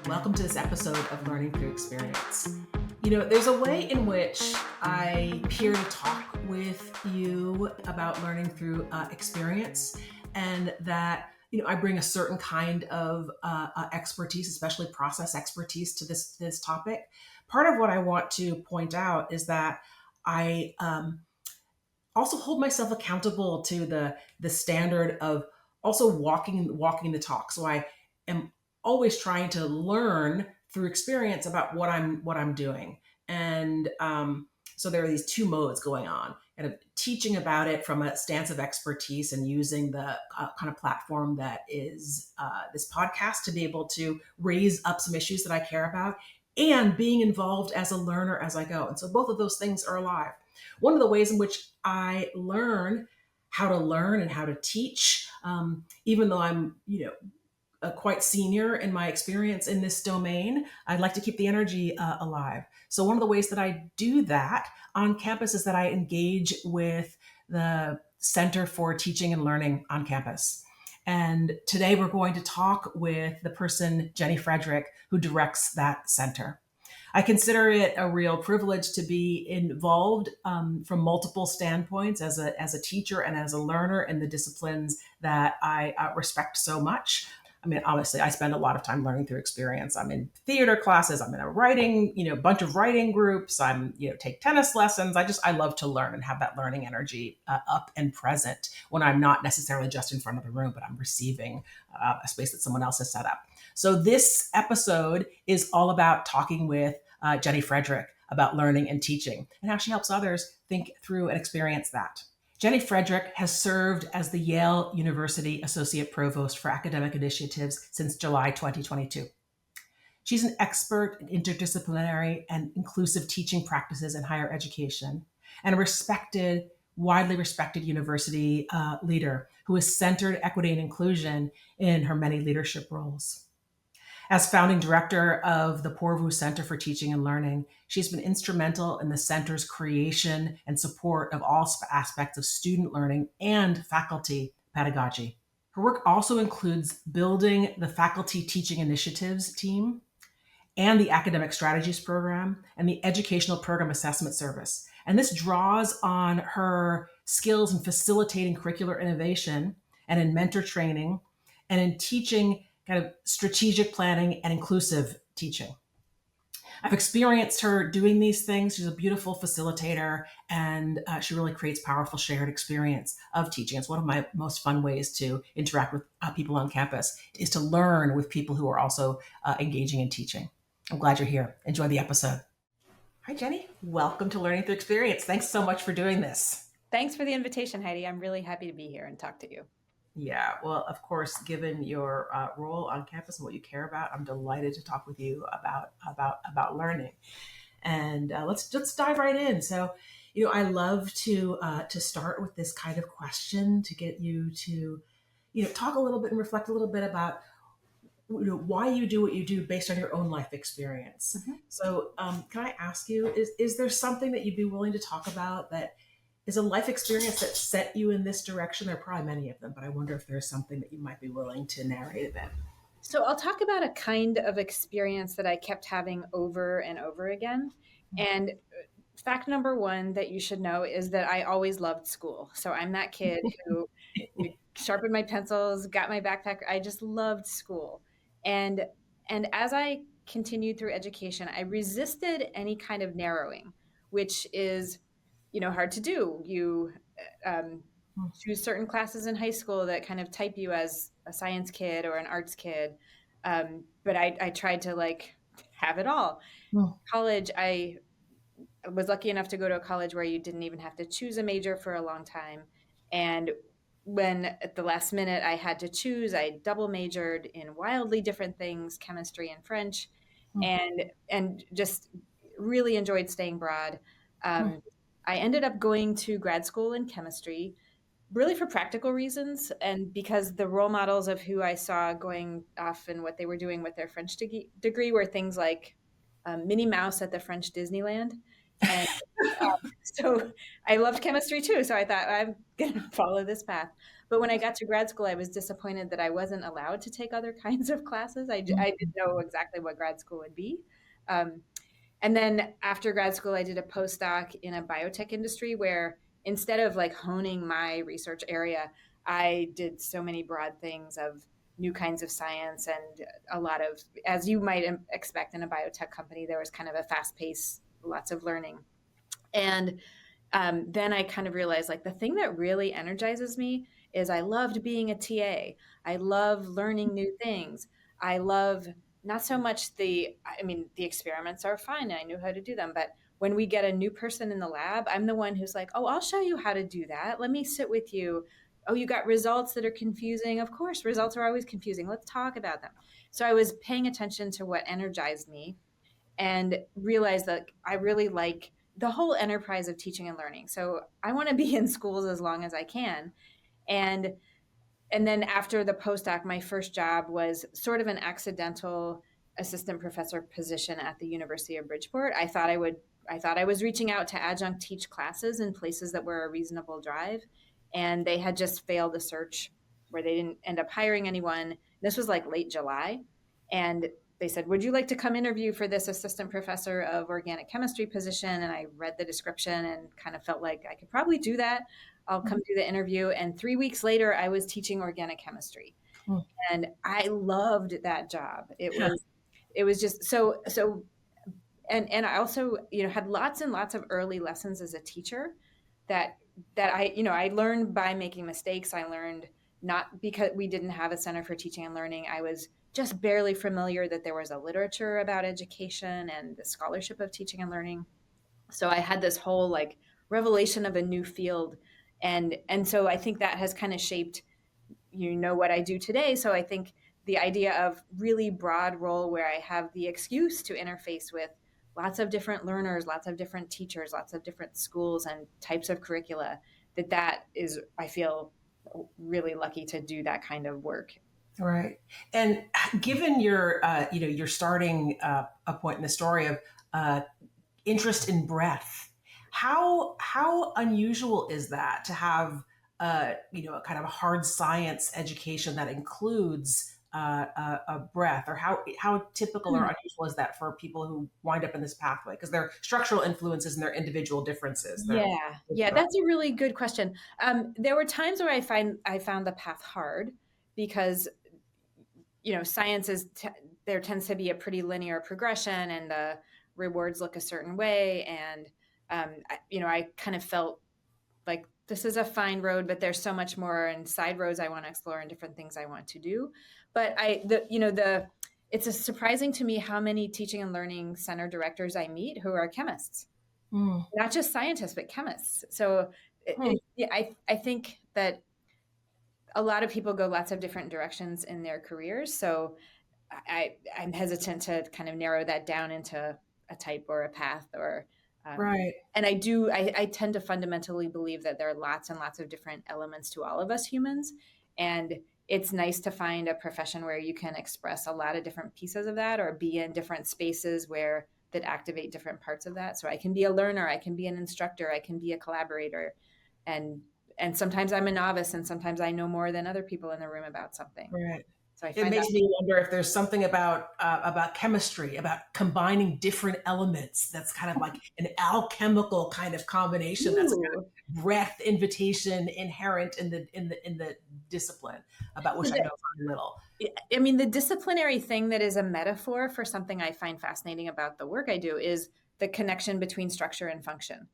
Welcome to this episode of Learning Through Experience. There's a way in which I appear to talk with you about learning through experience, and that I bring a certain kind of expertise, especially process expertise, to this topic. Part of what I want to point out is that I also hold myself accountable to the standard of also walking the talk. So I am always trying to learn through experience about what I'm doing, and so there are these two modes going on, kind of teaching about it from a stance of expertise and using the kind of platform that is this podcast to be able to raise up some issues that I care about, and being involved as a learner as I go. And so both of those things are alive. One of the ways in which I learn how to learn and how to teach, even though I'm, quite senior in my experience in this domain, I'd like to keep the energy alive. So one of the ways that I do that on campus is that I engage with the Center for Teaching and Learning on campus. And today we're going to talk with the person, Jenny Frederick, who directs that center. I consider it a real privilege to be involved from multiple standpoints as a teacher and as a learner in the disciplines that I respect so much. I mean, obviously, I spend a lot of time learning through experience. I'm in theater classes. I'm in a writing, bunch of writing groups. Take tennis lessons. I love to learn and have that learning energy up and present when I'm not necessarily just in front of the room, but I'm receiving a space that someone else has set up. So this episode is all about talking with Jenny Frederick about learning and teaching and how she helps others think through and experience that. Jenny Frederick has served as the Yale University Associate Provost for Academic Initiatives since July 2022. She's an expert in interdisciplinary and inclusive teaching practices in higher education, and a widely respected university leader who has centered equity and inclusion in her many leadership roles. As founding director of the Poorvu Center for Teaching and Learning, she's been instrumental in the center's creation and support of all aspects of student learning and faculty pedagogy. Her work also includes building the Faculty Teaching Initiatives team and the Academic Strategies Program and the Educational Program Assessment Service. And this draws on her skills in facilitating curricular innovation and in mentor training and in teaching kind of strategic planning and inclusive teaching. I've experienced her doing these things. She's a beautiful facilitator, and she really creates powerful shared experience of teaching. It's one of my most fun ways to interact with people on campus, is to learn with people who are also engaging in teaching. I'm glad you're here. Enjoy the episode. Hi, Jenny. Welcome to Learning Through Experience. Thanks so much for doing this. Thanks for the invitation, Heidi. I'm really happy to be here and talk to you. Yeah, well, of course, given your role on campus and what you care about, I'm delighted to talk with you about learning. And let's dive right in. So, I love to start with this kind of question to get you to, talk a little bit and reflect a little bit about why you do what you do based on your own life experience. Mm-hmm. So, can I ask you, is there something that you'd be willing to talk about that is a life experience that set you in this direction? There are probably many of them, but I wonder if there's something that you might be willing to narrate a bit. So I'll talk about a kind of experience that I kept having over and over again. And fact number one that you should know is that I always loved school. So I'm that kid who sharpened my pencils, got my backpack. I just loved school. And as I continued through education, I resisted any kind of narrowing, which is hard to do. You choose certain classes in high school that kind of type you as a science kid or an arts kid. But I tried to have it all. College, I was lucky enough to go to a college where you didn't even have to choose a major for a long time. And when at the last minute I had to choose, I double majored in wildly different things, chemistry and French, and just really enjoyed staying broad. I ended up going to grad school in chemistry, really for practical reasons, and because the role models of who I saw going off and what they were doing with their French degree were things like Minnie Mouse at the French Disneyland. And So I loved chemistry too. So I thought I'm going to follow this path. But when I got to grad school, I was disappointed that I wasn't allowed to take other kinds of classes. I didn't know exactly what grad school would be. Um, and then after grad school, I did a postdoc in a biotech industry where instead of like honing my research area, I did so many broad things of new kinds of science and a lot of, as you might expect in a biotech company, there was kind of a fast pace, lots of learning. And then I kind of realized like the thing that really energizes me is I loved being a TA. I love learning new things. I love not so much the experiments are fine and I knew how to do them, but when we get a new person in the lab, I'm the one who's like, oh, I'll show you how to do that. Let me sit with you. Oh, you got results that are confusing. Of course, results are always confusing. Let's talk about them. So I was paying attention to what energized me and realized that I really like the whole enterprise of teaching and learning. So I want to be in schools as long as I can. And and then after the postdoc, my first job was sort of an accidental assistant professor position at the University of Bridgeport. I thought I was reaching out to adjunct teach classes in places that were a reasonable drive. And they had just failed a search where they didn't end up hiring anyone. This was like late July. And they said, would you like to come interview for this assistant professor of organic chemistry position? And I read the description and kind of felt like I could probably do that. I'll come do the interview. And 3 weeks later, I was teaching organic chemistry. And I loved that job. It was just so and I also, had lots and lots of early lessons as a teacher that I learned by making mistakes. I learned not because we didn't have a center for teaching and learning. I was just barely familiar that there was a literature about education and the scholarship of teaching and learning. So I had this whole like revelation of a new field, and so I think that has kind of shaped what I do today. So I think the idea of really broad role where I have the excuse to interface with lots of different learners, lots of different teachers, lots of different schools and types of curricula, that is, I feel really lucky to do that kind of work. Right. And given your starting a point in the story of uh, interest in breath, how unusual is that to have a kind of a hard science education that includes a breath, or how typical or unusual is that for people who wind up in this pathway? Because there are structural influences and their individual differences. Yeah, that's a really good question. There were times where I found the path hard because science there tends to be a pretty linear progression and the rewards look a certain way. And, I kind of felt like this is a fine road, but there's so much more and side roads I want to explore and different things I want to do. But it's surprising to me how many teaching and learning center directors I meet who are chemists, not just scientists, but chemists. So I think that a lot of people go lots of different directions in their careers. So I'm hesitant to kind of narrow that down into a type or a path or Right. and I tend to fundamentally believe that there are lots and lots of different elements to all of us humans. And it's nice to find a profession where you can express a lot of different pieces of that or be in different spaces that activate different parts of that. So I can be a learner, I can be an instructor, I can be a collaborator. And and sometimes I'm a novice and sometimes I know more than other people in the room about something. Right. So I It find makes that me wonder if there's something about chemistry, about combining different elements. That's kind of like an alchemical kind of combination. That's a kind ooh. of breath invitation inherent in the discipline, about which I know very little. I mean, the disciplinary thing that is a metaphor for something I find fascinating about the work I do is the connection between structure and function.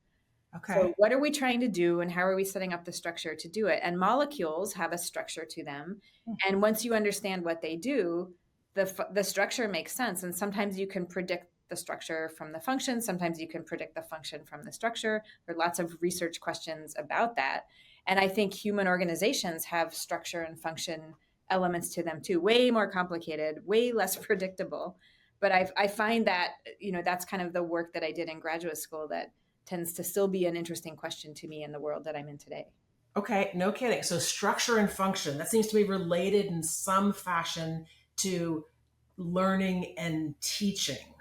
So, Okay. what are we trying to do, and how are we setting up the structure to do it? And molecules have a structure to them. And once you understand what they do, the structure makes sense. And sometimes you can predict the structure from the function. Sometimes you can predict the function from the structure. There are lots of research questions about that. And I think human organizations have structure and function elements to them too, way more complicated, way less predictable. But I find that, that's kind of the work that I did in graduate school that tends to still be an interesting question to me in the world that I'm in today. Okay, no kidding. So structure and function, that seems to be related in some fashion to learning and teaching.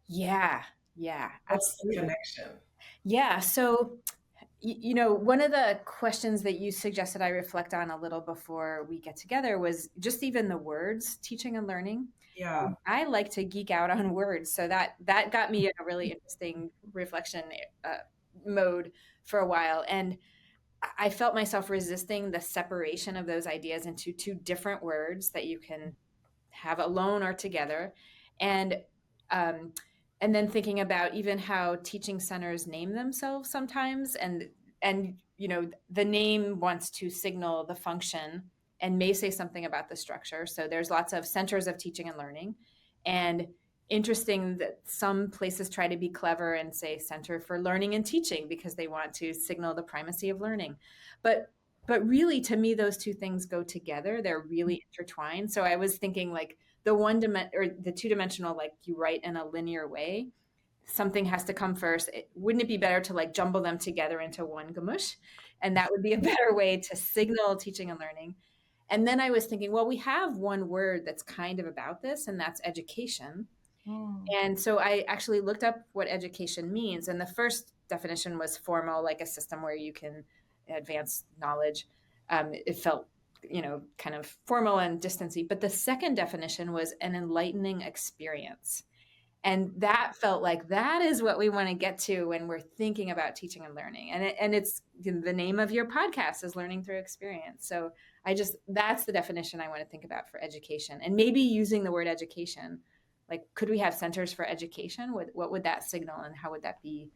Yeah, yeah, What's the absolutely. connection? Yeah. So, one of the questions that you suggested I reflect on a little before we get together was just even the words teaching and learning. Yeah. I like to geek out on words, so that got me in a really interesting reflection uh, mode for a while, and I felt myself resisting the separation of those ideas into two different words that you can have alone or together, and um, and then thinking about even how teaching centers name themselves sometimes, and the name wants to signal the function and may say something about the structure. So there's lots of centers of teaching and learning, and interesting that some places try to be clever and say center for learning and teaching because they want to signal the primacy of learning, but really, to me, those two things go together. They're really intertwined. So I was thinking like the or the two-dimensional, like you write in a linear way, something has to come first. Wouldn't it be better to like jumble them together into one gamush? And that would be a better way to signal teaching and learning. And then I was thinking, well, we have one word that's kind of about this, and that's education. Mm. And so I actually looked up what education means. And the first definition was formal, like a system where you can advance knowledge. It felt, kind of formal and distancy. But the second definition was an enlightening experience. And that felt like that is what we want to get to when we're thinking about teaching and learning. And it's the name of your podcast is Learning Through Experience. So that's the definition I want to think about for education, and maybe using the word education. Like, could we have centers for education? What would that signal, and how would that be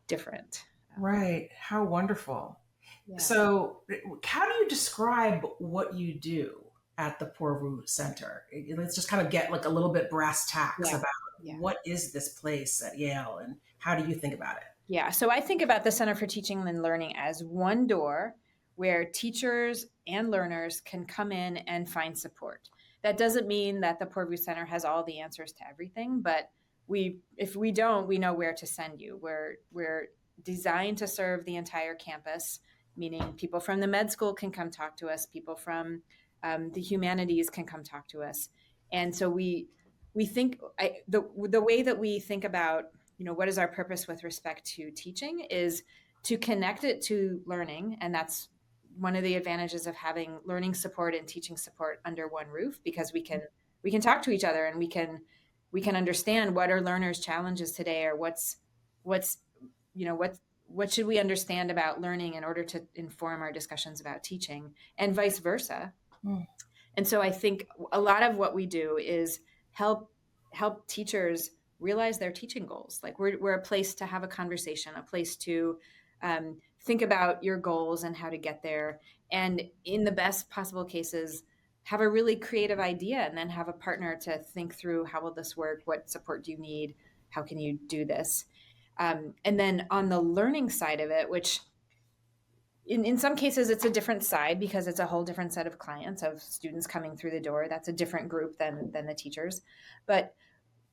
different? Right. How wonderful. Yeah. So, how do you describe what you do at the Poorvu Center? Let's just kind of get like a little bit brass tacks Yeah. about Yeah. what is this place at Yale and how do you think about it? Yeah. So I think about the Center for Teaching and Learning as one door where teachers and learners can come in and find support. That doesn't mean that the Poorvu Center has all the answers to everything, but if we don't, we know where to send you. We're designed to serve the entire campus, meaning people from the med school can come talk to us, people from the humanities can come talk to us, and so we think the way that we think about what is our purpose with respect to teaching is to connect it to learning. And that's one of the advantages of having learning support and teaching support under one roof, because we can talk to each other, and we can understand what are learners' challenges today, or what's what should we understand about learning in order to inform our discussions about teaching, and vice versa. Mm. And so I think a lot of what we do is help teachers realize their teaching goals. Like we're a place to have a conversation, a place to think about your goals and how to get there. And in the best possible cases, have a really creative idea, and then have a partner to think through, how will this work? What support do you need? How can you do this? And then on the learning side of it, which in some cases it's a different side, because it's a whole different set of clients, of students coming through the door. That's a different group than the teachers. But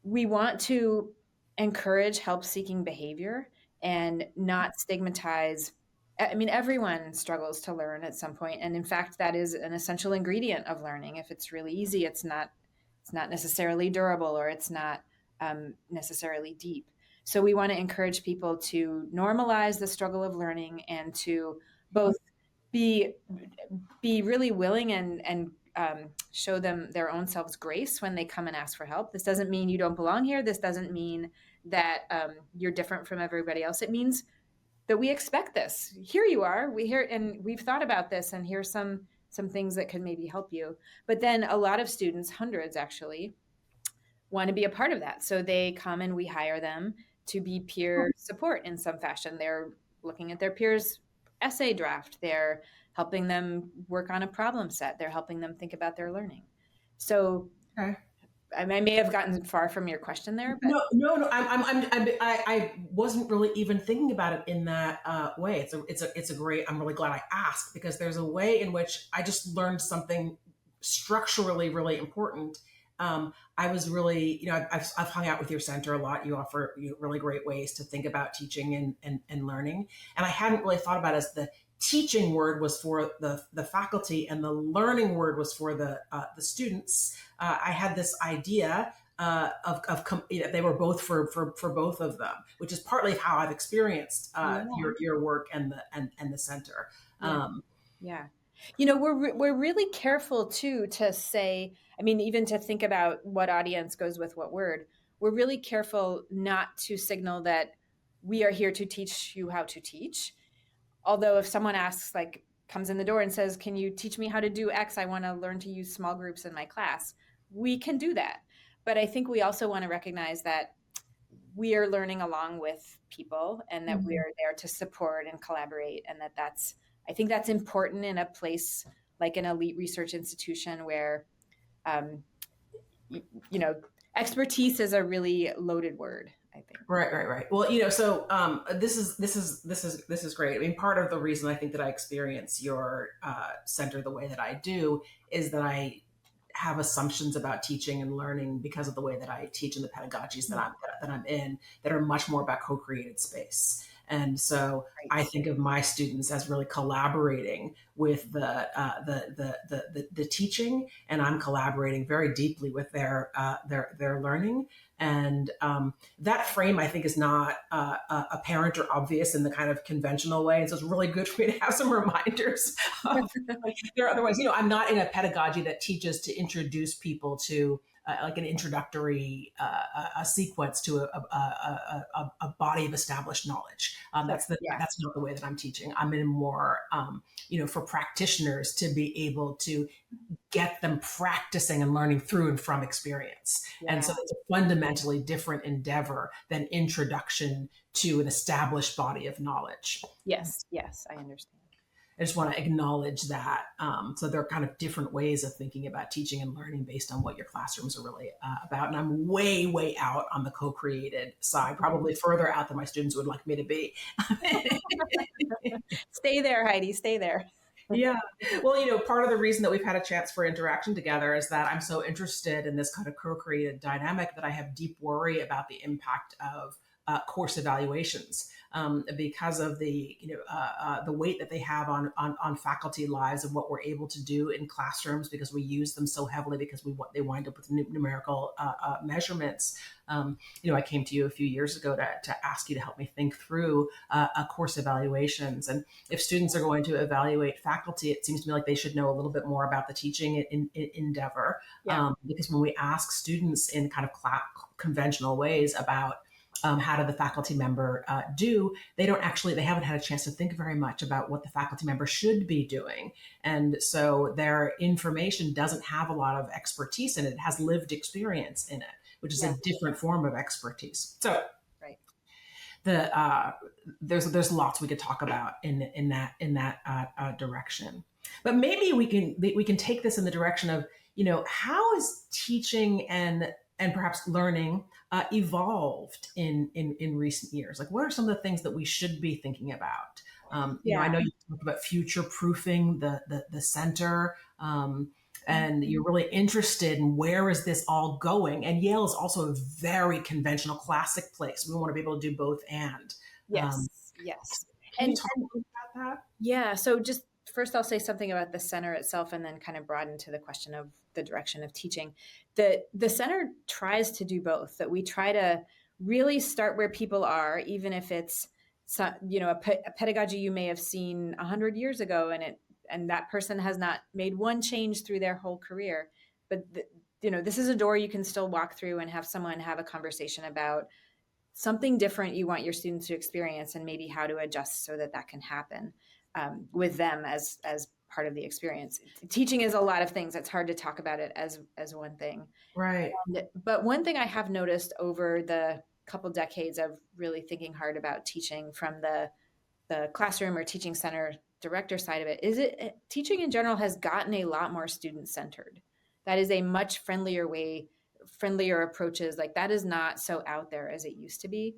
we want to encourage help seeking behavior and not stigmatize. I mean, everyone struggles to learn at some point, and in fact that is an essential ingredient of learning. If it's really easy, it's not necessarily durable, or it's not necessarily deep. So we want to encourage people to normalize the struggle of learning, and to both be really willing, and show them their own selves grace when they come and ask for help. This doesn't mean you don't belong here. This doesn't mean that you're different from everybody else. It means that we expect this. Here you are. And we've thought about this, and here's some things that could maybe help you. But then a lot of students, hundreds actually, want to be a part of that. So they come and we hire them to be peer support in some fashion. They're looking at their peers' essay draft. They're helping them work on a problem set. They're helping them think about their learning. So Okay. I may have gotten far from your question there, but No. I wasn't really even thinking about it in that way. It's a great. I'm really glad I asked, because there's a way in which I just learned something structurally really important. I was really, I've hung out with your center a lot. You offer really great ways to think about teaching and learning, and I hadn't really thought about it as the teaching word was for the faculty and the learning word was for the students. I had this idea they were both for both of them, which is partly how I've experienced Yeah. your work and the center. Yeah. Yeah. We're really careful too to say, I mean, even to think about what audience goes with what word. We're really careful not to signal that we are here to teach you how to teach. Although if someone asks, like, comes in the door and says, "Can you teach me how to do X? I want to learn to use small groups in my class." We can do that. But I think we also want to recognize that we are learning along with people and that we Mhm. are there to support and collaborate, and that's, I think that's important in a place like an elite research institution where um, you know, expertise is a really loaded word, I think. Right. Well, so this is great. I mean, part of the reason I think that I experience your center the way that I do is that I have assumptions about teaching and learning because of the way that I teach and the pedagogies that I'm in that are much more about co-created space. And so I Right. think of my students as really collaborating with the teaching, and I'm collaborating very deeply with their learning. And that frame, I think, is not apparent or obvious in the kind of conventional way. And so it's really good for me to have some reminders of, like, there are other ways. I'm not in a pedagogy that teaches to introduce people to like an introductory a sequence to a body of established knowledge. Sure. Yeah. That's not the way that I'm teaching. I'm in more, for practitioners to be able to get them practicing and learning through and from experience. And Yeah. so it's a fundamentally different endeavor than introduction to an established body of knowledge. Yes. Yes. I understand. I just want to acknowledge that. So there are kind of different ways of thinking about teaching and learning based on what your classrooms are really about. And I'm way, way out on the co-created side, probably further out than my students would like me to be. Stay there, Heidi. Stay there. Yeah. Well, part of the reason that we've had a chance for interaction together is that I'm so interested in this kind of co-created dynamic that I have deep worry about the impact of course evaluations because of the weight that they have on faculty lives and what we're able to do in classrooms because we use them so heavily because they wind up with numerical measurements. I came to you a few years ago to ask you to help me think through course evaluations. And if students are going to evaluate faculty, it seems to me like they should know a little bit more about the teaching endeavor. Yeah. Because when we ask students in kind of conventional ways about how did the faculty member do, they haven't had a chance to think very much about what the faculty member should be doing. And so their information doesn't have a lot of expertise in it. It has lived experience in it, which is Yeah. a different form of expertise. So Right. there's lots we could talk about in that direction. But maybe we can take this in the direction of how is teaching and perhaps learning evolved in recent years. Like, what are some of the things that we should be thinking about? I know you talked about future proofing the center. And you're really interested in where is this all going. And Yale is also a very conventional classic place. We want to be able to do both and. Yes. Yes. Can you talk about that? Yeah. So just first, I'll say something about the center itself, and then kind of broaden to the question of the direction of teaching. The center tries to do both. That we try to really start where people are, even if it's a pedagogy you may have seen 100 years ago, and that person has not made one change through their whole career. But this is a door you can still walk through and have someone have a conversation about something different you want your students to experience, and maybe how to adjust so that can happen with them as part of the experience. Teaching is a lot of things. It's hard to talk about it as one thing. Right. But one thing I have noticed over the couple decades of really thinking hard about teaching from the classroom or teaching center director side of it is teaching in general has gotten a lot more student centered. That is a much friendlier approaches. Like, that is not so out there as it used to be.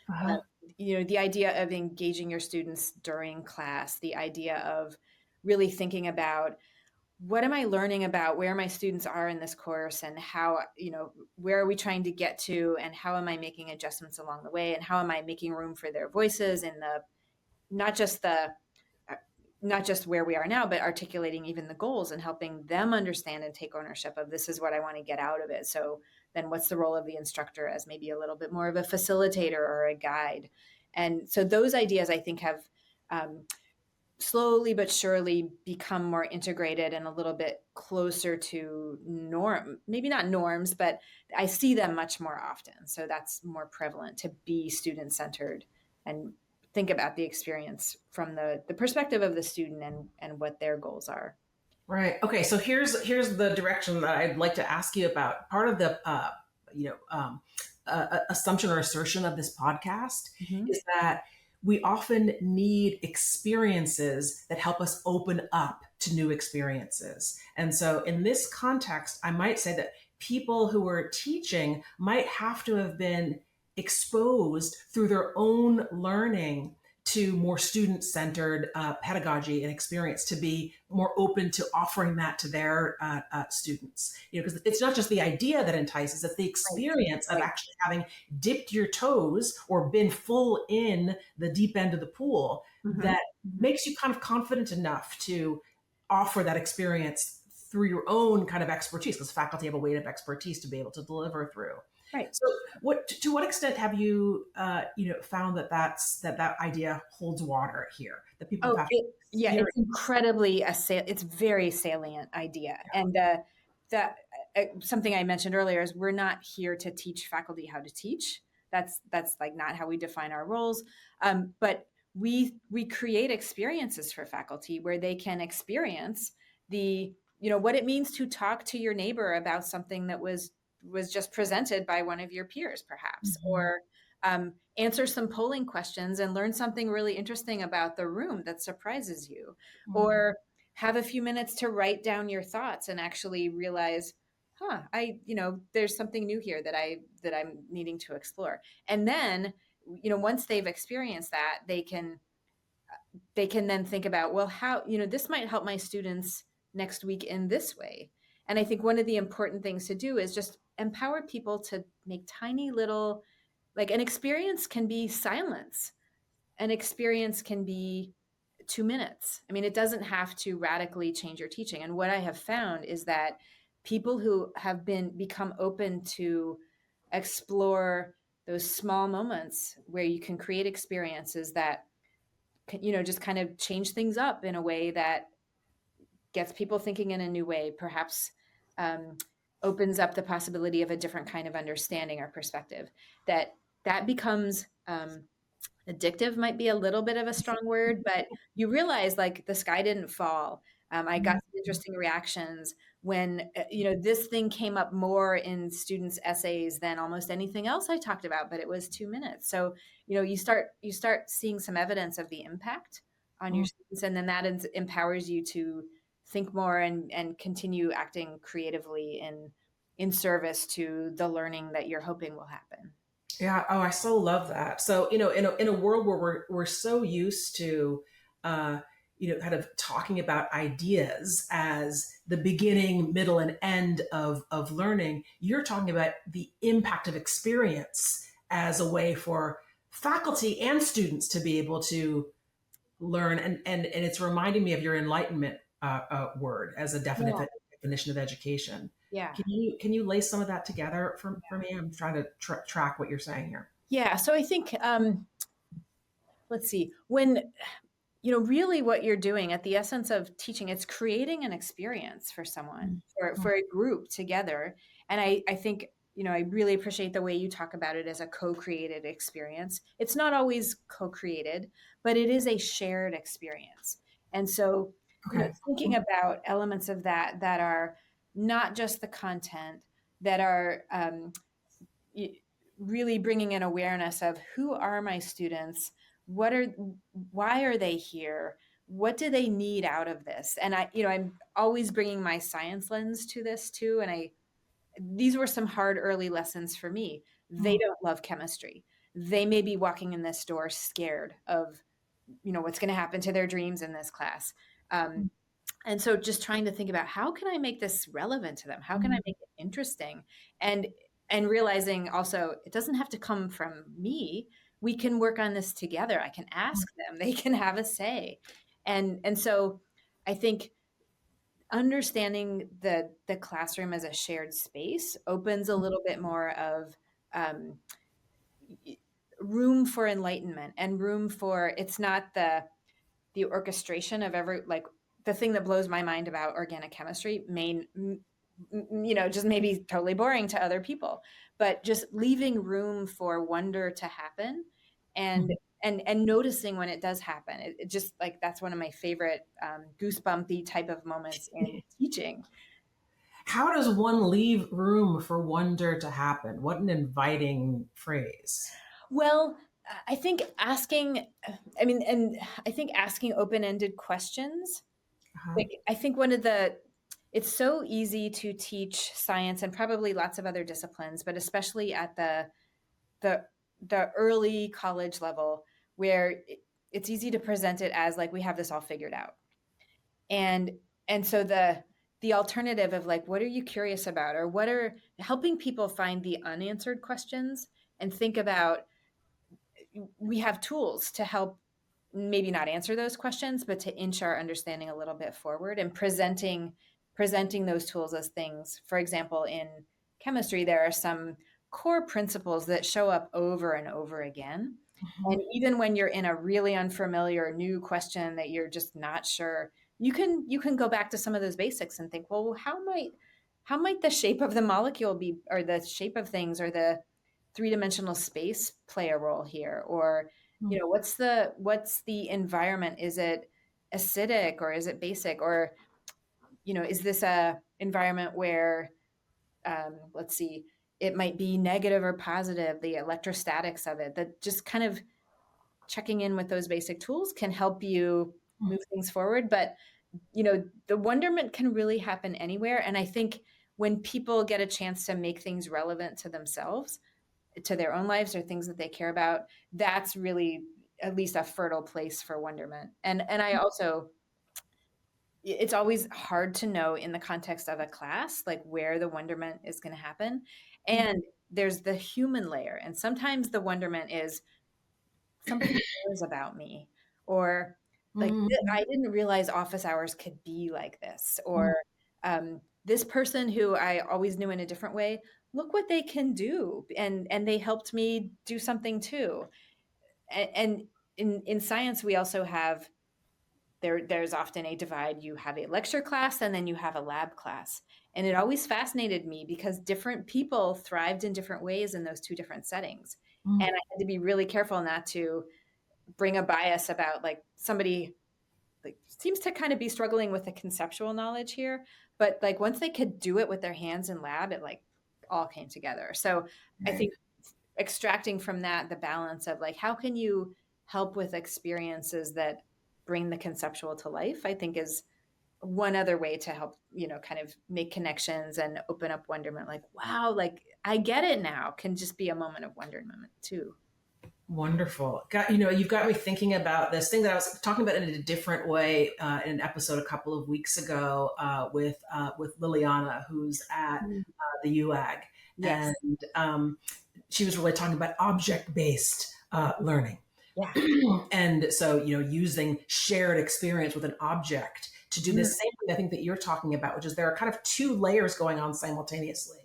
Uh-huh. The idea of engaging your students during class, the idea of really thinking about what am I learning about where my students are in this course, and how, where are we trying to get to, and how am I making adjustments along the way, and how am I making room for their voices in the, not just the not just where we are now, but articulating even the goals and helping them understand and take ownership of, this is what I want to get out of it. So then what's the role of the instructor as maybe a little bit more of a facilitator or a guide? And so those ideas, I think, have slowly but surely become more integrated and a little bit closer to maybe not norms, but I see them much more often. So that's more prevalent, to be student centered and think about the experience from the perspective of the student and what their goals are. Right. Okay. So here's the direction that I'd like to ask you about. Part of the assumption or assertion of this podcast Mm-hmm. is that we often need experiences that help us open up to new experiences. And so in this context, I might say that people who are teaching might have to have been exposed through their own learning to more student-centered pedagogy and experience, to be more open to offering that to their students. Because it's not just the idea that entices; it's the experience of actually having dipped your toes or been full in the deep end of the pool that makes you kind of confident enough to offer that experience through your own kind of expertise, because faculty have a weight of expertise to be able to deliver through. Right. So, to what extent have you, found that idea holds water here? That people have it's incredibly it's very salient idea, and that something I mentioned earlier is we're not here to teach faculty how to teach. That's like not how we define our roles, but we create experiences for faculty where they can experience what it means to talk to your neighbor about something that was just presented by one of your peers, perhaps, or answer some polling questions and learn something really interesting about the room that surprises you, or have a few minutes to write down your thoughts and actually realize, there's something new here that I'm needing to explore. And then, once they've experienced that, they can then think about, well, how, this might help my students next week in this way. And I think one of the important things to do is just empower people to make tiny little, like, an experience can be silence. An experience can be 2 minutes. I mean, it doesn't have to radically change your teaching. And what I have found is that people who have become open to explore those small moments where you can create experiences that, just kind of change things up in a way that gets people thinking in a new way, perhaps opens up the possibility of a different kind of understanding or perspective, that becomes addictive, might be a little bit of a strong word, but you realize, like, the sky didn't fall. I got some interesting reactions when, this thing came up more in students' essays than almost anything else I talked about, but it was 2 minutes. So, you start seeing some evidence of the impact on your students, and then that empowers you to think more and continue acting creatively in service to the learning that you're hoping will happen. Yeah. Oh, I so love that. So, in a world where we're so used to, kind of talking about ideas as the beginning, middle, and end of learning, you're talking about the impact of experience as a way for faculty and students to be able to learn. And it's reminding me of your enlightenment word as a definition of education. Yeah. Can you lay some of that together for me? I'm trying to track what you're saying here. Yeah. So I think, let's see, when, really what you're doing at the essence of teaching, it's creating an experience for someone, for a group together. And I think, I really appreciate the way you talk about it as a co-created experience. It's not always co-created, but it is a shared experience. And so, thinking about elements of that are not just the content, that are really bringing an awareness of, who are my students, why are they here, what do they need out of this? And I'm always bringing my science lens to this too. And these were some hard early lessons for me. They don't love chemistry. They may be walking in this door scared of, what's going to happen to their dreams in this class. And so just trying to think about, how can I make this relevant to them? How can I make it interesting? And realizing also, it doesn't have to come from me. We can work on this together. I can ask them. They can have a say. And so I think understanding the classroom as a shared space opens a little bit more of um, room for enlightenment and room for, it's not the orchestration of every, like, the thing that blows my mind about organic chemistry may, just maybe totally boring to other people, but just leaving room for wonder to happen, and Mhm. and noticing when it does happen. It just, like, that's one of my favorite goosebumpy type of moments in teaching. How does one leave room for wonder to happen? What an inviting phrase. Well, I think asking, and I think asking open-ended questions. Uh-huh. Like, I think one of the, it's so easy to teach science and probably lots of other disciplines, but especially at the the early college level, where it's easy to present it as like we have this all figured out. And and so the alternative of, like, what are you curious about, or what are helping people find the unanswered questions and think about, we have tools to help maybe not answer those questions, but to inch our understanding a little bit forward, and presenting those tools as things. For example, in chemistry, there are some core principles that show up over and over again. Mhm. And even when you're in a really unfamiliar new question that you're just not sure, you can go back to some of those basics and think, well, how might the shape of the molecule be, or the shape of things, or the three-dimensional space play a role here? Or, what's the environment? Is it acidic, or is it basic? Or, is this a environment where, let's see, it might be negative or positive, the electrostatics of it, that just kind of checking in with those basic tools can help you move things forward. But, the wonderment can really happen anywhere. And I think when people get a chance to make things relevant to themselves, to their own lives, or things that they care about, that's really at least a fertile place for wonderment. And I also, it's always hard to know in the context of a class, like, where the wonderment is going to happen. And there's the human layer, and sometimes the wonderment is somebody cares about me, or, like, Mhm. I didn't realize office hours could be like this, Mhm. or this person who I always knew in a different way, look what they can do, and they helped me do something too. And in science, we also have, there's often a divide. You have a lecture class, and then you have a lab class. And it always fascinated me because different people thrived in different ways in those two different settings. And I had to be really careful not to bring a bias about, like, somebody, like, seems to kind of be struggling with the conceptual knowledge here, but, like, once they could do it with their hands in lab, it, like, all came together. So I Right. think extracting from that the balance of, like, how can you help with experiences that bring the conceptual to life, I think, is one other way to help, kind of make connections and open up wonderment. Like, wow, like, I get it now, can just be a moment of wonderment too. Wonderful. You've got me thinking about this thing that I was talking about in a different way in an episode a couple of weeks ago with Liliana, who's at Mm. the UAG, and Yes. she was really talking about object based learning, Yeah. and so using shared experience with an object to do the Mm. same thing I think that you're talking about, which is there are kind of two layers going on simultaneously.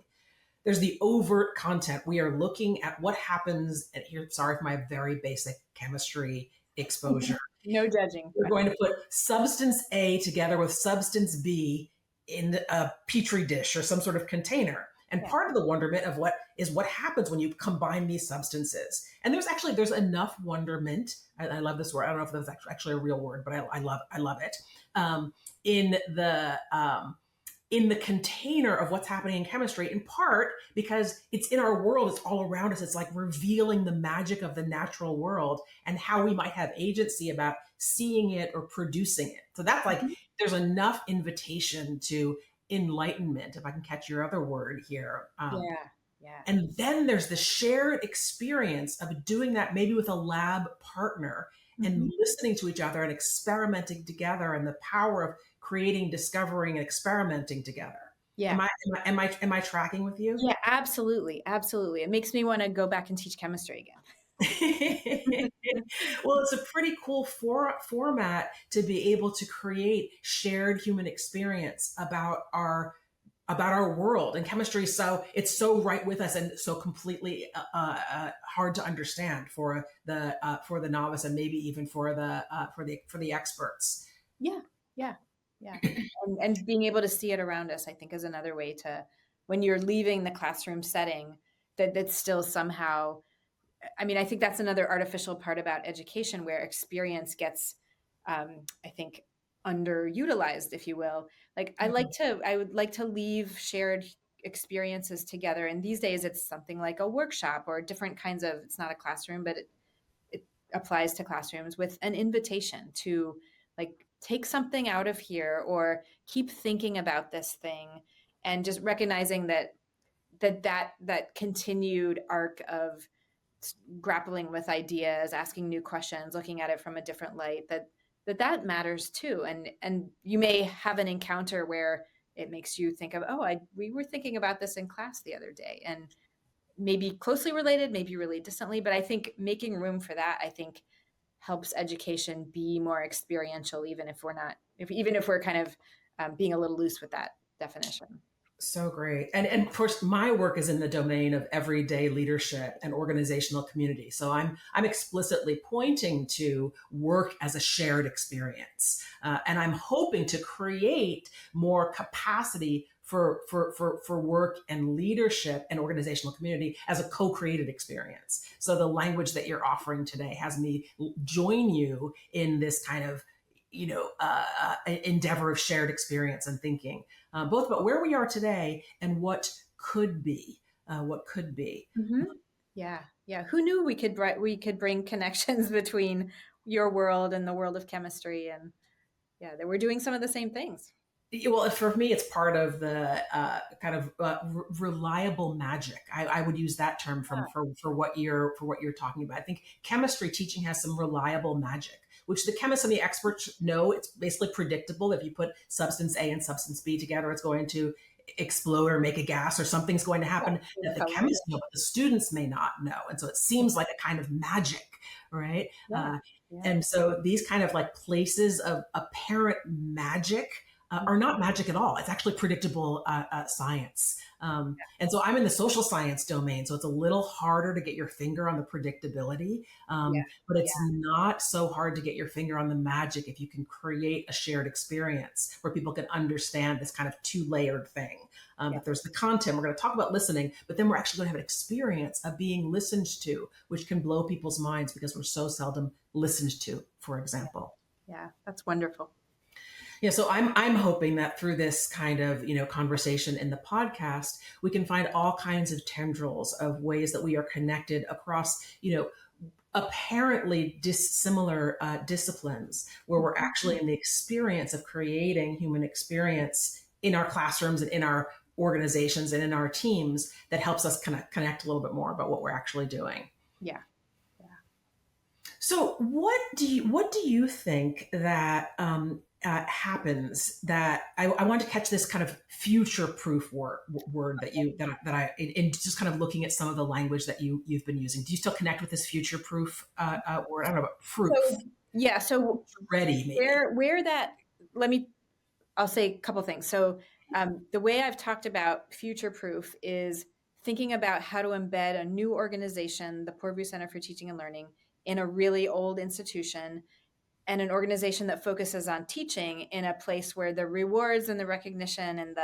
There's the overt content. We are looking at what happens, and here, sorry for my very basic chemistry exposure. No judging. We're going to put substance A together with substance B in a petri dish or some sort of container. And Yeah. part of the wonderment of what happens when you combine these substances. And there's enough wonderment. I love this word. I don't know if that's actually a real word, but I love it. Um, in the in the container of what's happening in chemistry, in part because it's in our world, it's all around us. It's like revealing the magic of the natural world and how we might have agency about seeing it or producing it. So that's like, Mhm. there's enough invitation to enlightenment, if I can catch your other word here. Yeah. Yeah. And then there's the shared experience of doing that maybe with a lab partner Mhm. and listening to each other and experimenting together, and the power of creating, discovering, and experimenting together. Yeah. Am I tracking with you? Yeah, absolutely, absolutely. It makes me wanna go back and teach chemistry again. Well, it's a pretty cool format to be able to create shared human experience about our world and chemistry. So it's so right with us and so completely hard to understand for the novice and maybe even for the experts. Yeah, yeah, yeah. And being able to see it around us, I think, is another way to, when you're leaving the classroom setting, that's still somehow, I mean, I think that's another artificial part about education where experience gets, I think, underutilized, if you will. Like I would like to leave shared experiences together. And these days it's something like a workshop or different kinds of, it's not a classroom, but it applies to classrooms with an invitation to like take something out of here or keep thinking about this thing, and just recognizing that continued arc of grappling with ideas, asking new questions, looking at it from a different light, that matters too. And you may have an encounter where it makes you think of, oh, we were thinking about this in class the other day, and maybe closely related, maybe really distantly, but I think making room for that, I think, helps education be more experiential, even if we're not, even if we're kind of being a little loose with that definition. So great. And of course my work is in the domain of everyday leadership and organizational community. So I'm explicitly pointing to work as a shared experience. And I'm hoping to create more capacity for work and leadership and organizational community as a co-created experience. So the language that you're offering today has me join you in this kind of endeavor of shared experience and thinking, both about where we are today and what could be. What could be. Mm-hmm. Yeah, yeah. Who knew we could bring connections between your world and the world of chemistry, and yeah, that we're doing some of the same things. Well, for me, it's part of the kind of reliable magic. I would use that term Yeah, for what you're talking about. I think chemistry teaching has some reliable magic, which the chemists and the experts know. It's basically predictable. If you put substance A and substance B together, it's going to explode or make a gas or something's going to happen in that the color. chemists know, but the students may not know. And so it seems like a kind of magic, right? Yeah, yeah, And so these kind of like places of apparent magic are not magic at all. It's actually predictable science. And so I'm in the social science domain, so it's a little harder to get your finger on the predictability, yeah, but it's not so hard to get your finger on the magic if you can create a shared experience where people can understand this kind of two-layered thing. yeah, But there's the content. We're going to talk about listening, but then we're actually going to have an experience of being listened to, which can blow people's minds because we're so seldom listened to, for example. yeah. That's wonderful. Yeah, so I'm hoping that through this kind of conversation in the podcast, we can find all kinds of tendrils of ways that we are connected across apparently dissimilar disciplines, where we're actually in the experience of creating human experience in our classrooms and in our organizations and in our teams that helps us kind of connect a little bit more about what we're actually doing. Yeah. So, what do you think that happens? That I want to catch this kind of future proof word that I in just kind of looking at some of the language that you've been using. Do you still connect with this future proof word? I don't know about proof. So yeah, so Ready, maybe. where that, let me, I'll say a couple things. So the way I've talked about future proof is thinking about how to embed a new organization, the Poorvu Center for Teaching and Learning, in a really old institution, and an organization that focuses on teaching in a place where the rewards and the recognition and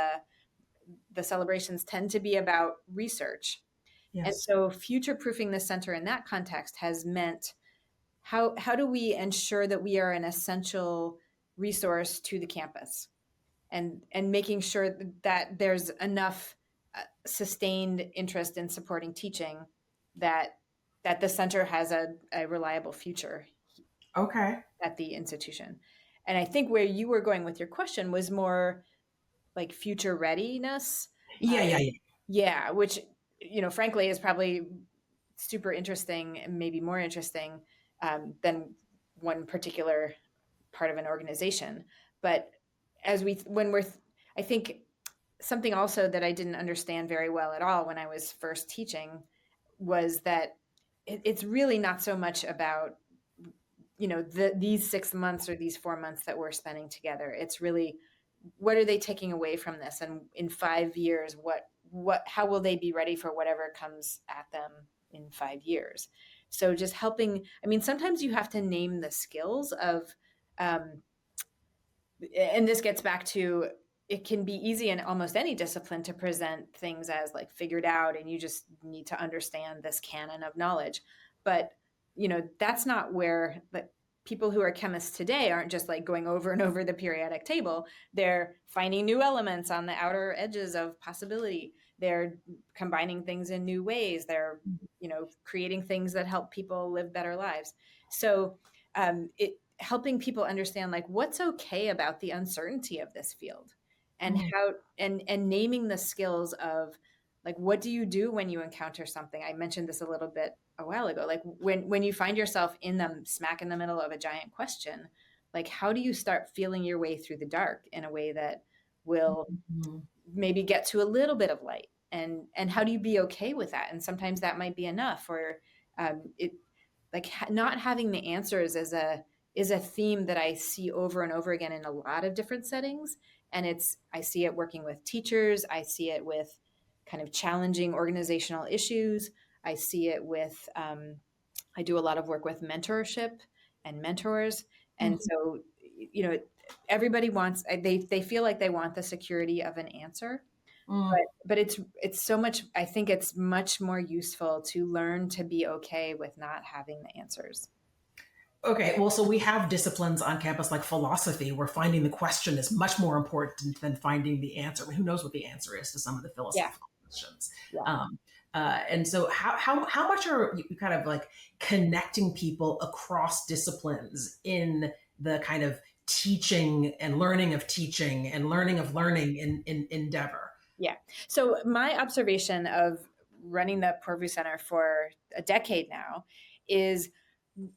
the celebrations tend to be about research. And Yes. so future proofing the center in that context has meant how do we ensure that we are an essential resource to the campus, and making sure that there's enough sustained interest in supporting teaching, that the center has a reliable future Okay. at the institution. And I think where you were going with your question was more like future readiness. Yeah. Yeah. Yeah. Yeah, which, frankly, is probably super interesting and maybe more interesting than one particular part of an organization. But I think something also that I didn't understand very well at all when I was first teaching was that it's really not so much about, these 6 months or these 4 months that we're spending together. It's really, what are they taking away from this? And in 5 years, how will they be ready for whatever comes at them in 5 years? So just helping, I mean, sometimes you have to name the skills of, um, and this gets back to, it can be easy in almost any discipline to present things as like figured out and you just need to understand this canon of knowledge. But that's not where the people who are chemists today aren't just like going over and over the periodic table. They're finding new elements on the outer edges of possibility. They're combining things in new ways. They're creating things that help people live better lives. So it helping people understand like what's okay about the uncertainty of this field, and how, and naming the skills of like, what do you do when you encounter something? I mentioned this a little bit a while ago, like when you find yourself in the smack in the middle of a giant question, like how do you start feeling your way through the dark in a way that will maybe get to a little bit of light, and how do you be okay with that? And sometimes that might be enough. Or it like not having the answers is a theme that I see over and over again in a lot of different settings. And I see it working with teachers. I see it with kind of challenging organizational issues. I see it with, I do a lot of work with mentorship and mentors. And so, everybody wants, they feel like they want the security of an answer. But it's so much, I think it's much more useful to learn to be okay with not having the answers. Okay, well, so we have disciplines on campus like philosophy, where finding the question is much more important than finding the answer. I mean, who knows what the answer is to some of the Yeah. philosophical questions? Yeah. And so, how much are you kind of like connecting people across disciplines in the kind of teaching and learning of teaching and learning of learning in endeavor? Yeah. So my observation of running the Poorvu Center for a decade now is,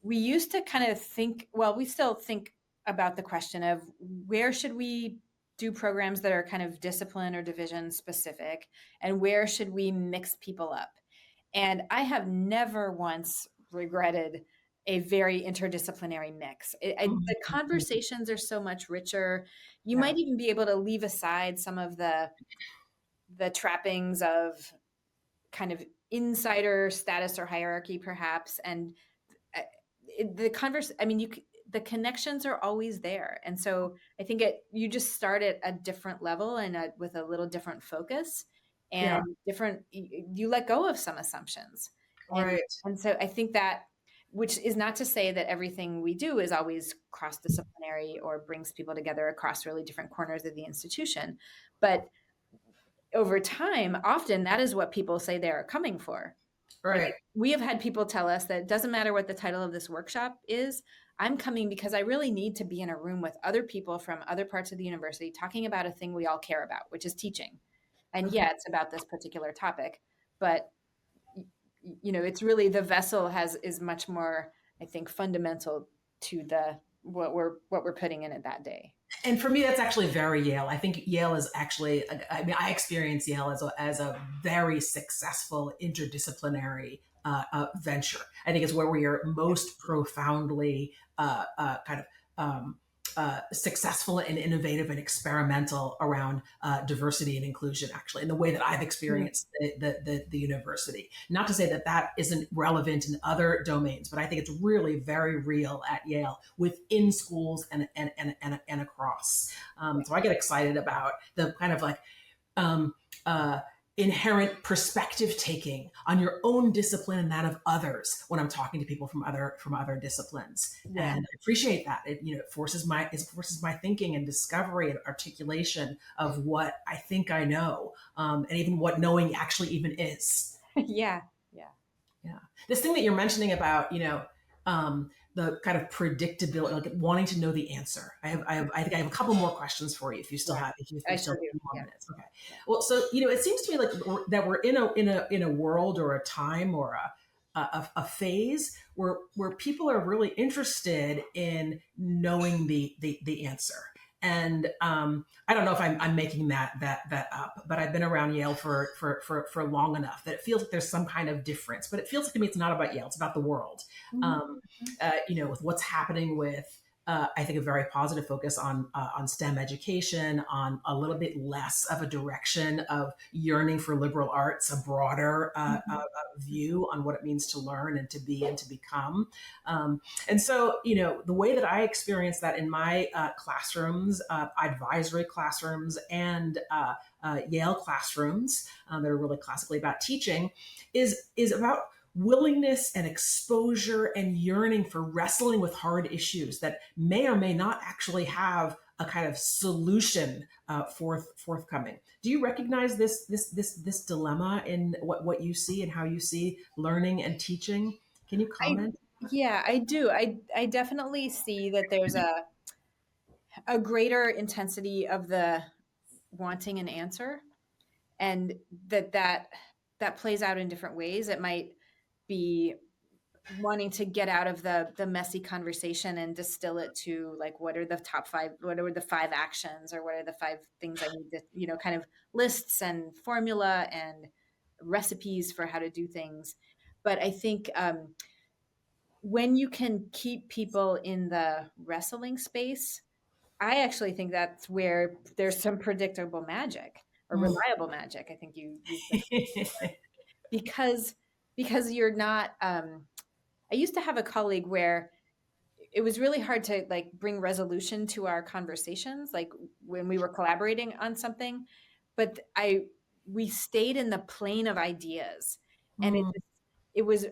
we used to kind of think, well, we still think about the question of where should we do programs that are kind of discipline or division specific, and where should we mix people up? And I have never once regretted a very interdisciplinary mix. The conversations are so much richer. You might even be able to leave aside some of the trappings of kind of insider status or hierarchy, perhaps, and the connections are always there. And so I think you just start at a different level and with a little different focus and different, you let go of some assumptions. Right. And so I think that, which is not to say that everything we do is always cross-disciplinary or brings people together across really different corners of the institution. But over time, often that is what people say they are coming for. Right. Like, we have had people tell us that it doesn't matter what the title of this workshop is. I'm coming because I really need to be in a room with other people from other parts of the university talking about a thing we all care about, which is teaching. And yeah, it's about this particular topic, but it's really, the vessel is much more, I think, fundamental to what we're putting in it that day. And for me, that's actually very Yale. I think Yale is actually, I mean, I experience Yale as a very successful interdisciplinary venture. I think it's where we are most profoundly kind of successful and innovative and experimental around diversity and inclusion, actually, in the way that I've experienced the university. Not to say that that isn't relevant in other domains, but I think it's really very real at Yale, within schools and across. So I get excited about the kind of like inherent perspective taking on your own discipline and that of others when I'm talking to people from other disciplines. Yeah. And I appreciate that. It forces my thinking and discovery and articulation of what I think I know, and even what knowing actually even is. Yeah. This thing that you're mentioning about, the kind of predictability, like wanting to know the answer. I think I have a couple more questions for you if you still have more minutes. Okay. Well, so it seems to me like that we're in a world or a time or a phase where people are really interested in knowing the answer. And I don't know if I'm making that up, but I've been around Yale for long enough that it feels like there's some kind of difference. But it feels like to me it's not about Yale; it's about the world. Mhm. Um, with what's happening with I think a very positive focus on STEM education, on a little bit less of a direction of yearning for liberal arts, a broader Mhm. view on what it means to learn and to be and to become. And so, the way that I experience that in my classrooms, advisory classrooms, and Yale classrooms that are really classically about teaching, is about willingness and exposure and yearning for wrestling with hard issues that may or may not actually have a kind of solution forthcoming. Do you recognize this dilemma in what you see and how you see learning and teaching? Can you I comment? Yeah, I do. I definitely see that there's a greater intensity of the wanting an answer, and that plays out in different ways. It might be wanting to get out of the messy conversation and distill it to, like, what are the top five, what are the five actions, or what are the five things I need to, kind of lists and formula and recipes for how to do things. But I think when you can keep people in the wrestling space, I actually think that's where there's some predictable magic, or Mm. reliable magic. I think you used the, because you're not. I used to have a colleague where it was really hard to, like, bring resolution to our conversations, like when we were collaborating on something, but I we stayed in the plane of ideas, and Mm. it was,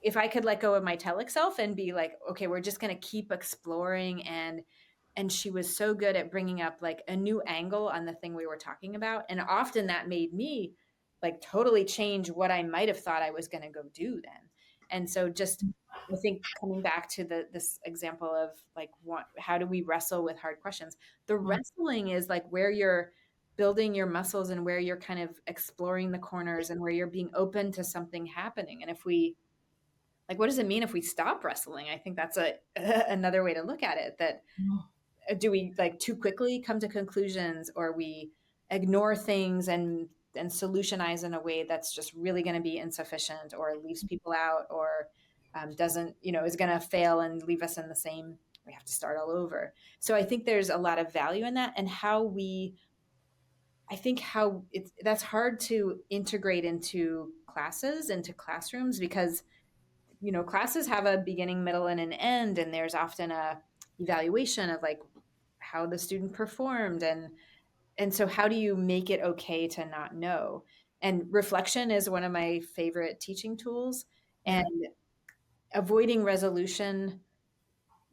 if I could let go of my telic self and be like, okay, we're just going to keep exploring. And she was so good at bringing up, like, a new angle on the thing we were talking about. And often that made me, like, totally change what I might have thought I was going to go do then. And so, just, I think, coming back to this example of, like, how do we wrestle with hard questions? The Mm. wrestling is like where you're building your muscles, and where you're kind of exploring the corners, and where you're being open to something happening. And if we, like, what does it mean if we stop wrestling? I think that's another way to look at it. That, Mm. do we, like, too quickly come to conclusions, or we ignore things and solutionize in a way that's just really going to be insufficient, or leaves people out, or doesn't, is going to fail and leave us in the same, we have to start all over. So I think there's a lot of value in that, and I think how it's that's hard to integrate into classes, into classrooms, because classes have a beginning, middle, and an end, and there's often a evaluation of, like, how the student performed, and so how do you make it okay to not know? And reflection is one of my favorite teaching tools, and Yeah. avoiding resolution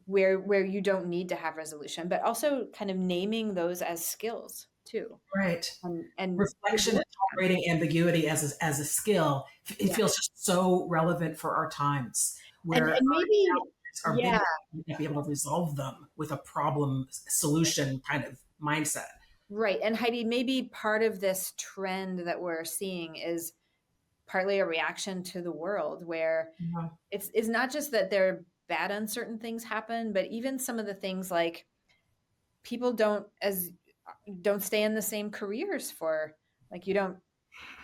where you don't need to have resolution, but also kind of naming those as skills too, Right. and Reflection and rewarding them. tolerating ambiguity as a skill. It Yeah, feels just so relevant for our times where and maybe, challenges are big yeah. enough to be able to resolve them with a problem solution kind of mindset. Right. And Heidi, maybe part of this trend that we're seeing is partly a reaction to the world, where Yeah. it's not just that there bad uncertain things happen, but even some of the things, like, people don't stay in the same careers for, like, you don't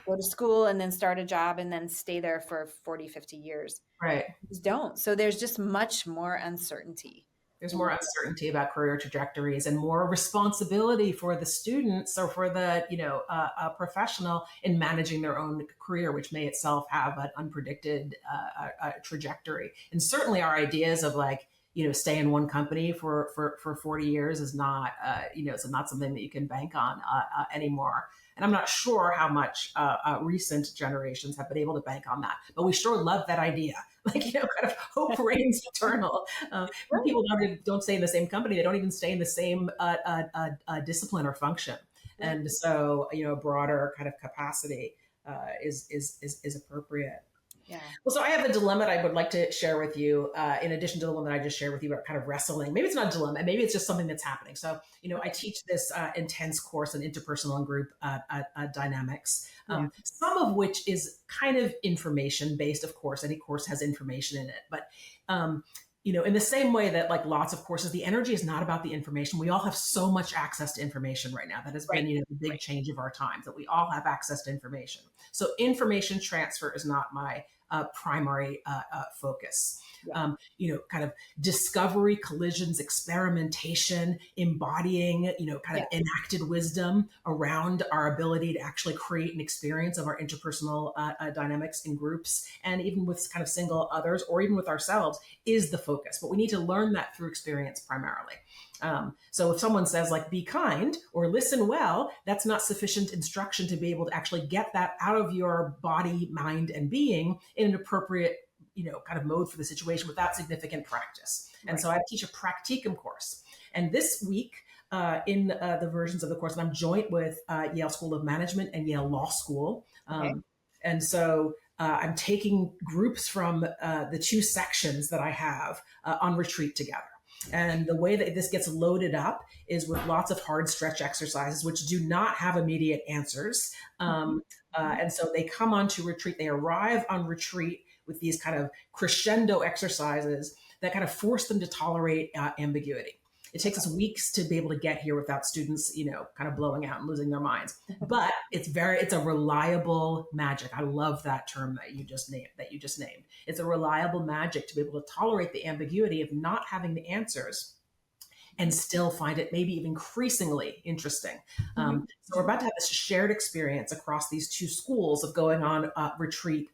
go to school and then start a job and then stay there for 40, 50 years. Right. You just don't. So there's just much more uncertainty There's in more the world. uncertainty about career trajectories and more responsibility for the students or for the professional in managing their own career, which may itself have an unpredicted trajectory. And certainly, our ideas of, like, stay in one company for 40 years is not it's not something that you can bank on anymore. And I'm not sure how much recent generations have been able to bank on that, but we sure love that idea. Like, kind of hope reigns eternal. Right. People don't stay in the same company. They don't even stay in the same discipline or function. Right. And so, a broader kind of capacity is appropriate. Yeah. Well, so I have a dilemma that I would like to share with you, in addition to the one that I just shared with you about kind of wrestling. Maybe it's not a dilemma. Maybe it's just something that's happening. So, I Okay. teach this intense course in interpersonal and group dynamics, Yeah. some of which is kind of information based. Of course, any course has information in it, but um, in the same way that like lots of courses, the energy is not about the information. We all have so much access to information right now. That has been, Right. the big Right. change of our times, that we all have access to information. So information transfer is not my primary focus. Yeah. Kind of discovery, collisions, experimentation, embodying, kind of Yeah. enacted wisdom around our ability to actually create an experience of our interpersonal dynamics in groups, and even with kind of single others, or even with ourselves, is the focus. But we need to learn that through experience primarily. So if someone says like, be kind or listen well, that's not sufficient instruction to be able to actually get that out of your body, mind, and being in an appropriate, kind of mode for the situation without significant practice. And so I teach a practicum course. And this week, in the versions of the course, and I'm joint with Yale School of Management and Yale Law School. And so I'm taking groups from the two sections that I have on retreat together. And the way that this gets loaded up is with lots of hard stretch exercises, which do not have immediate answers. And so they come onto retreat, they arrive on retreat with these kind of crescendo exercises that kind of force them to tolerate ambiguity. It takes us weeks to be able to get here without students, kind of blowing out and losing their minds. But it's a reliable magic. I love that term that you just named. It's a reliable magic to be able to tolerate the ambiguity of not having the answers and still find it maybe even increasingly interesting. So we're about to have this shared experience across these two schools of going on retreat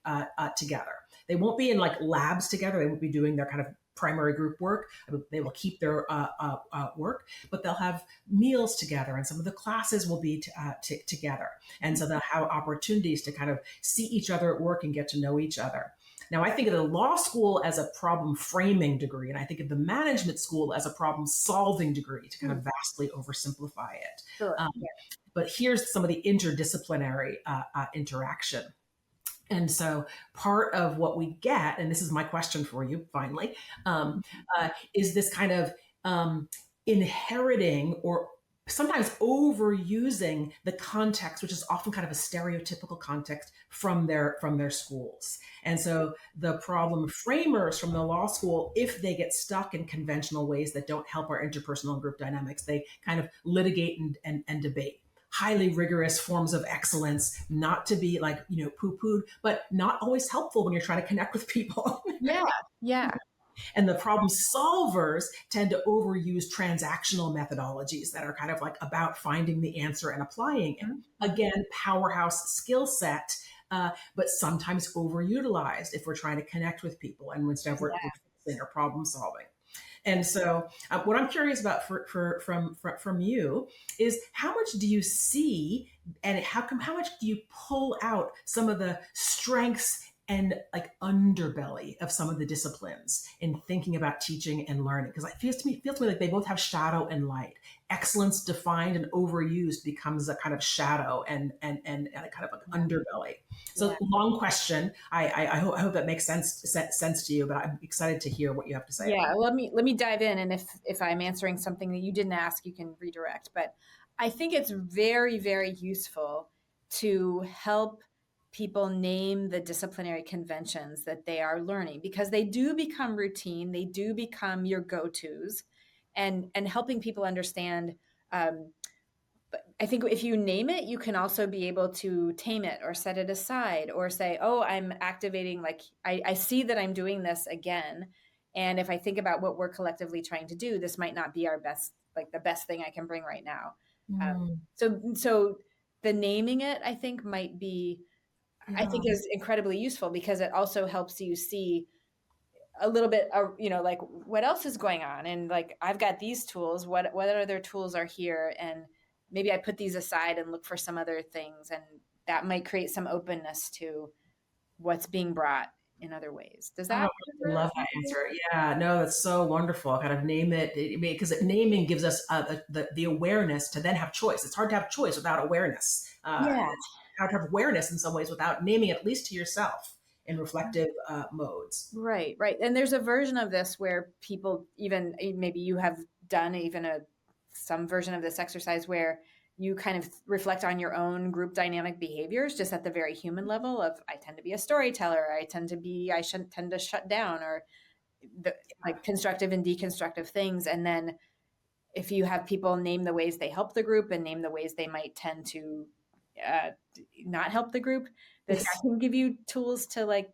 together. They won't be in like labs together. They won't be doing their kind of primary group work. They will keep their work, but they'll have meals together, and some of the classes will be together. And so they'll have opportunities to kind of see each other at work and get to know each other. Now, I think of the law school as a problem framing degree, and I think of the management school as a problem solving degree, to kind of vastly oversimplify it. Sure. But here's some of the interdisciplinary interaction. And so part of what we get, and this is my question for you finally, is this kind of inheriting or sometimes overusing the context, which is often kind of a stereotypical context from their schools. And so the problem framers from the law school, if they get stuck in conventional ways that don't help our interpersonal and group dynamics, they kind of litigate and debate. Highly rigorous forms of excellence, not to be like, poo-pooed, but not always helpful when you're trying to connect with people. Yeah. And the problem solvers tend to overuse transactional methodologies that are kind of like about finding the answer and applying it. Again, powerhouse skill set, but sometimes overutilized if we're trying to connect with people and instead we're fixing or problem solving. And so what I'm curious about from you is, how much do you see, and how much do you pull out some of the strengths and like underbelly of some of the disciplines in thinking about teaching and learning? Because it feels to me like they both have shadow and light. Excellence defined and overused becomes a kind of shadow and a kind of an underbelly. So long question. I hope that makes sense to you, but I'm excited to hear what you have to say. Yeah, let me dive in, and if I'm answering something that you didn't ask, you can redirect. But I think it's very, very useful to help people name the disciplinary conventions that they are learning, because they do become routine, they do become your go-tos, and helping people understand. But I think if you name it, you can also be able to tame it or set it aside, or say, oh, I'm activating, like I see that I'm doing this again. And if I think about what we're collectively trying to do, this might not be our best, like the best thing I can bring right now. So the naming it, I think, might be, I think, is incredibly useful, because it also helps you see a little bit, like what else is going on. And like, I've got these tools, what other tools are here? And maybe I put these aside and look for some other things. And that might create some openness to what's being brought in other ways. Does that? I love that answer. Yeah, no, that's so wonderful. Kind of name it, because naming gives us the awareness to then have choice. It's hard to have choice without awareness. It's hard to have awareness in some ways without naming it, at least to yourself, in reflective modes. Right. And there's a version of this where people, even maybe you have done even some version of this exercise where you kind of reflect on your own group dynamic behaviors, just at the very human level of, I tend to be a storyteller, I tend to shut down, or the like constructive and deconstructive things. And then if you have people name the ways they help the group and name the ways they might tend to uh, not help the group, that Yes. can give you tools to like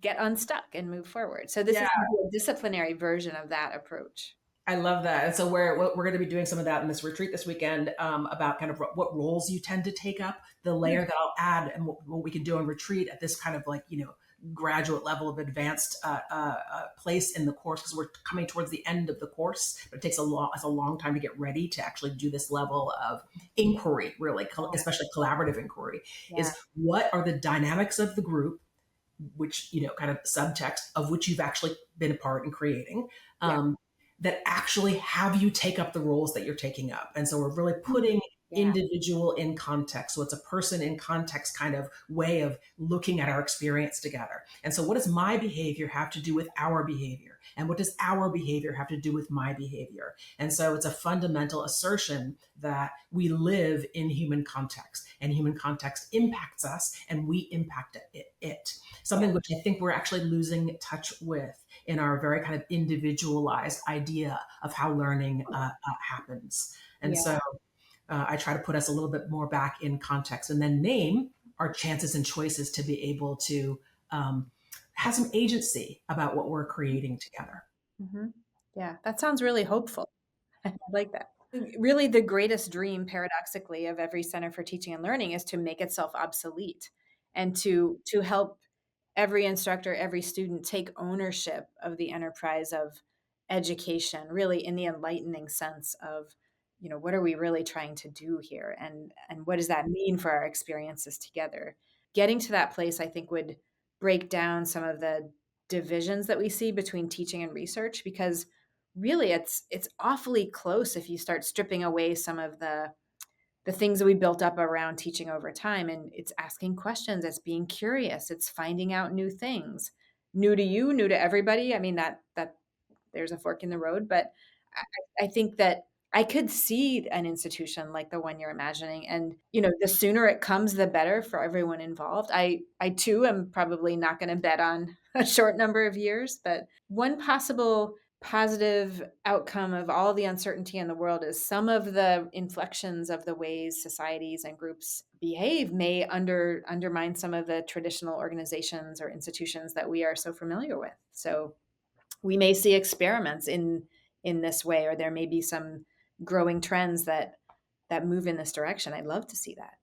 get unstuck and move forward. So this Yeah. is a disciplinary version of that approach. I love that. And so we're going to be doing some of that in this retreat this weekend, about kind of what roles you tend to take up. The layer that I'll add and what we can do on retreat at this kind of like, graduate level of advanced place in the course, because we're coming towards the end of the course, but it takes a long time to get ready to actually do this level of inquiry, really, especially collaborative inquiry, Yeah. is what are the dynamics of the group, which, kind of subtext of which you've actually been a part in creating, Yeah. that actually have you take up the roles that you're taking up. And so we're really putting Yeah. individual in context. So it's a person in context kind of way of looking at our experience together. And so what does my behavior have to do with our behavior? And what does our behavior have to do with my behavior? And so it's a fundamental assertion that we live in human context, and human context impacts us and we impact it. Something which I think we're actually losing touch with in our very kind of individualized idea of how learning happens. And Yeah. so I try to put us a little bit more back in context, and then name our chances and choices to be able to have some agency about what we're creating together. Mm-hmm. Yeah. That sounds really hopeful. I like that. Really, the greatest dream, paradoxically, of every Center for Teaching and Learning is to make itself obsolete and to help every instructor, every student take ownership of the enterprise of education, really in the enlightening sense of, what are we really trying to do here, and what does that mean for our experiences together? Getting to that place, I think, would break down some of the divisions that we see between teaching and research, because really it's awfully close if you start stripping away some of the things that we built up around teaching over time. And it's asking questions, it's being curious, it's finding out new things, new to you, new to everybody. I mean, that there's a fork in the road, but I think that I could see an institution like the one you're imagining, and the sooner it comes, the better for everyone involved. I too am probably not going to bet on a short number of years, but one possible positive outcome of all the uncertainty in the world is some of the inflections of the ways societies and groups behave may undermine some of the traditional organizations or institutions that we are so familiar with. So we may see experiments in this way, or there may be some growing trends that move in this direction. I'd love to see that.